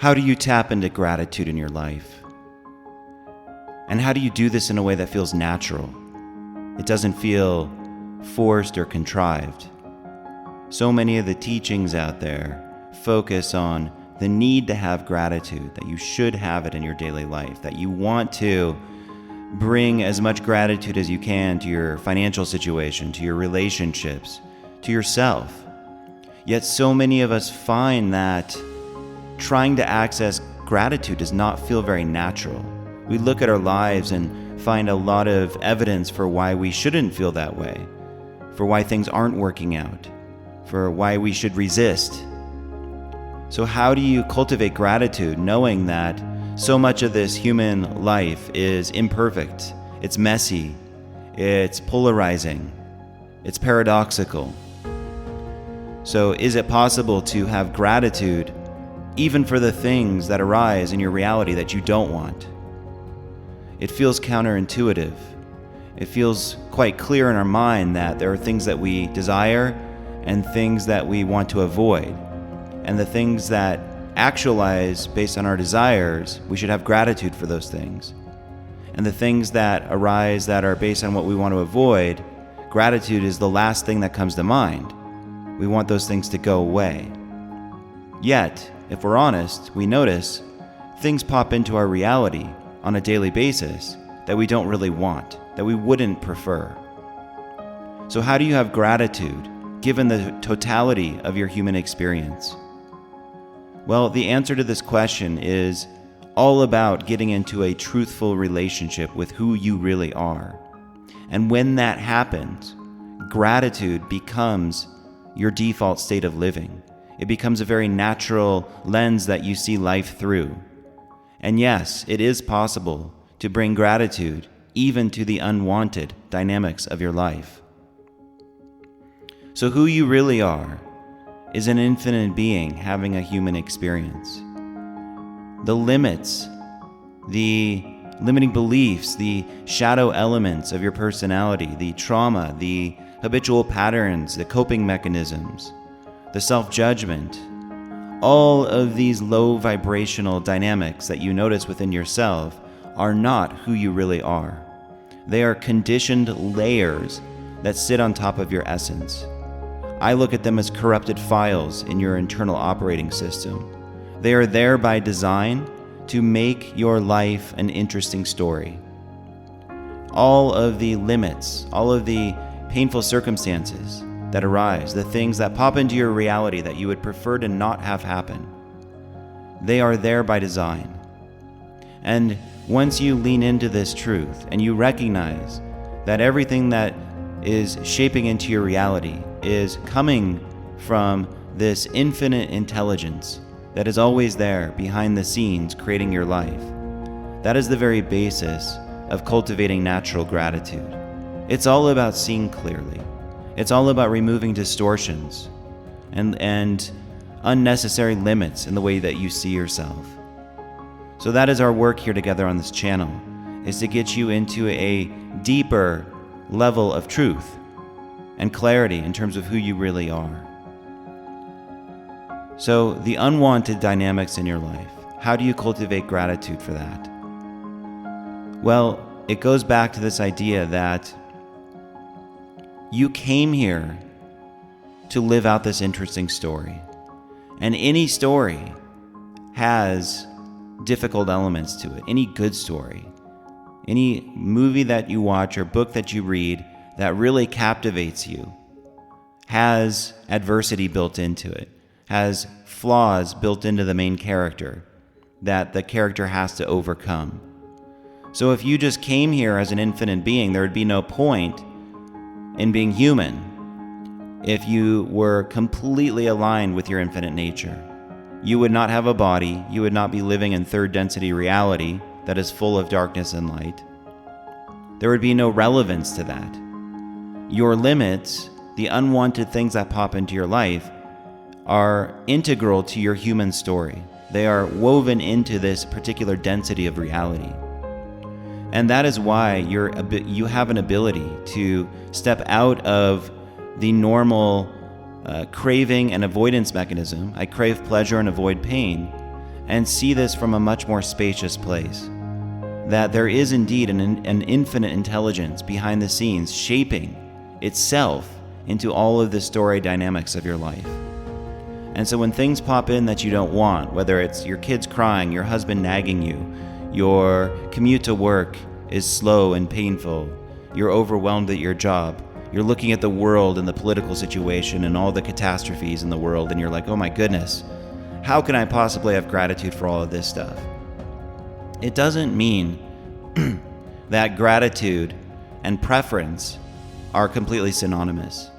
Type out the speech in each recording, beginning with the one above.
How do you tap into gratitude in your life? And how do you do this in a way that feels natural? It doesn't feel forced or contrived. So many of the teachings out there focus on the need to have gratitude, that you should have it in your daily life, that you want to bring as much gratitude as you can to your financial situation, to your relationships, to yourself. Yet so many of us find that trying to access gratitude does not feel very natural. We look at our lives and find a lot of evidence for why we shouldn't feel that way, for why things aren't working out, for why we should resist. So how do you cultivate gratitude knowing that so much of this human life is imperfect, it's messy, it's polarizing, it's paradoxical? So is it possible to have gratitude even for the things that arise in your reality that you don't want? It feels counterintuitive. It feels quite clear in our mind that there are things that we desire and things that we want to avoid. And the things that actualize based on our desires, we should have gratitude for those things. And the things that arise that are based on what we want to avoid, gratitude is the last thing that comes to mind. We want those things to go away. Yet, if we're honest, we notice things pop into our reality on a daily basis that we don't really want, that we wouldn't prefer. So how do you have gratitude given the totality of your human experience? Well, the answer to this question is all about getting into a truthful relationship with who you really are. And when that happens, gratitude becomes your default state of living. It becomes a very natural lens that you see life through. And yes, it is possible to bring gratitude even to the unwanted dynamics of your life. So who you really are is an infinite being having a human experience. The limits, the limiting beliefs, the shadow elements of your personality, the trauma, the habitual patterns, the coping mechanisms, the self-judgment, all of these low vibrational dynamics that you notice within yourself are not who you really are. They are conditioned layers that sit on top of your essence. I look at them as corrupted files in your internal operating system. They are there by design to make your life an interesting story. All of the limits, all of the painful circumstances that arise, the things that pop into your reality that you would prefer to not have happen, they are there by design. And once you lean into this truth and you recognize that everything that is shaping into your reality is coming from this infinite intelligence that is always there behind the scenes creating your life, that is the very basis of cultivating natural gratitude. It's all about seeing clearly. It's all about removing distortions and unnecessary limits in the way that you see yourself. So that is our work here together on this channel, is to get you into a deeper level of truth and clarity in terms of who you really are. So the unwanted dynamics in your life, how do you cultivate gratitude for that? Well, it goes back to this idea that you came here to live out this interesting story. And any story has difficult elements to it. Any good story, any movie that you watch or book that you read that really captivates you has adversity built into it, has flaws built into the main character that the character has to overcome. So if you just came here as an infinite being, there would be no point in being human if you were completely aligned with your infinite nature. You would not have a body. You would not be living in third density reality that is full of darkness and light. There would be no relevance to that. Your limits, the unwanted things that pop into your life, are integral to your human story. They are woven into this particular density of reality. And that is why you have an ability to step out of the normal craving and avoidance mechanism. I crave pleasure and avoid pain. and see this from a much more spacious place. That there is indeed an infinite intelligence behind the scenes shaping itself into all of the story dynamics of your life. And so when things pop in that you don't want, whether it's your kids crying, your husband nagging you, your commute to work is slow and painful, you're overwhelmed at your job, you're looking at the world and the political situation and all the catastrophes in the world, and you're like, oh my goodness, how can I possibly have gratitude for all of this stuff? It doesn't mean that gratitude and preference are completely synonymous.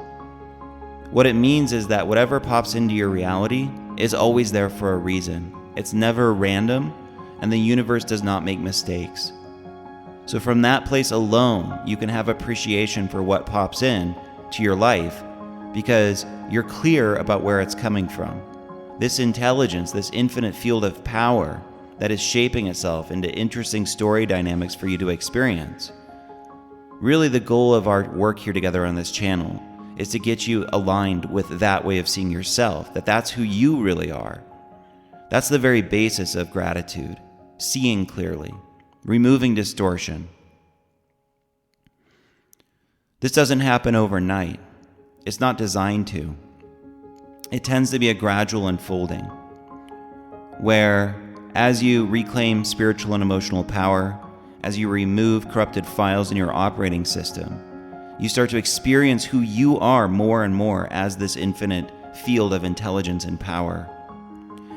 What it means is that whatever pops into your reality is always there for a reason. It's never random, and the universe does not make mistakes. So from that place alone, you can have appreciation for what pops in to your life because you're clear about where it's coming from. This intelligence, this infinite field of power that is shaping itself into interesting story dynamics for you to experience. Really, the goal of our work here together on this channel is to get you aligned with that way of seeing yourself, that's who you really are. That's the very basis of gratitude, seeing clearly, removing distortion. This doesn't happen overnight. It's not designed to. It tends to be a gradual unfolding, where as you reclaim spiritual and emotional power, as you remove corrupted files in your operating system, you start to experience who you are more and more as this infinite field of intelligence and power.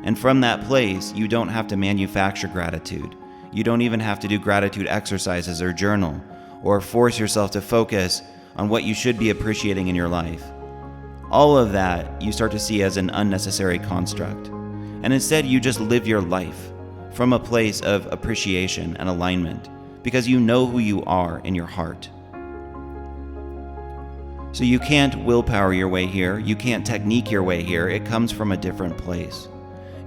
And from that place, you don't have to manufacture gratitude. You don't even have to do gratitude exercises or journal, or force yourself to focus on what you should be appreciating in your life. All of that you start to see as an unnecessary construct. And instead, you just live your life from a place of appreciation and alignment, because you know who you are in your heart. So you can't willpower your way here. You can't technique your way here. It comes from a different place.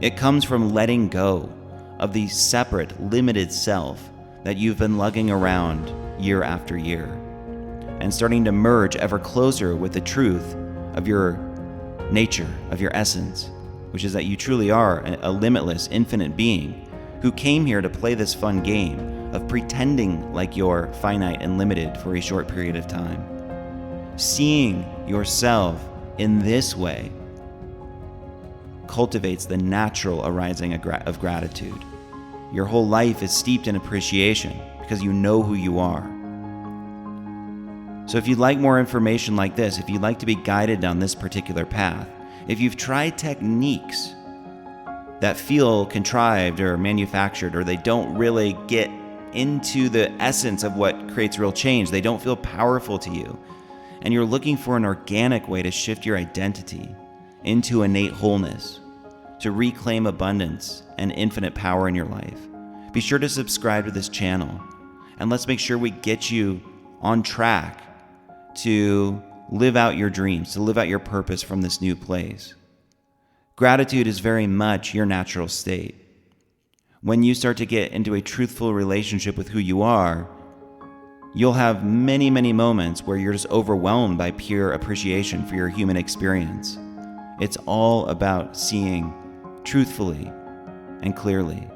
It comes from letting go of the separate, limited self that you've been lugging around year after year, and starting to merge ever closer with the truth of your nature, of your essence, which is that you truly are a limitless, infinite being who came here to play this fun game of pretending like you're finite and limited for a short period of time. Seeing yourself in this way cultivates the natural arising of gratitude. Your whole life is steeped in appreciation because you know who you are. So if you'd like more information like this, if you'd like to be guided down this particular path, if you've tried techniques that feel contrived or manufactured, or they don't really get into the essence of what creates real change, they don't feel powerful to you, and you're looking for an organic way to shift your identity into innate wholeness, to reclaim abundance and infinite power in your life, be sure to subscribe to this channel, and let's make sure we get you on track to live out your dreams, to live out your purpose from this new place. Gratitude is very much your natural state. When you start to get into a truthful relationship with who you are, you'll have many, many moments where you're just overwhelmed by pure appreciation for your human experience. It's all about seeing truthfully and clearly.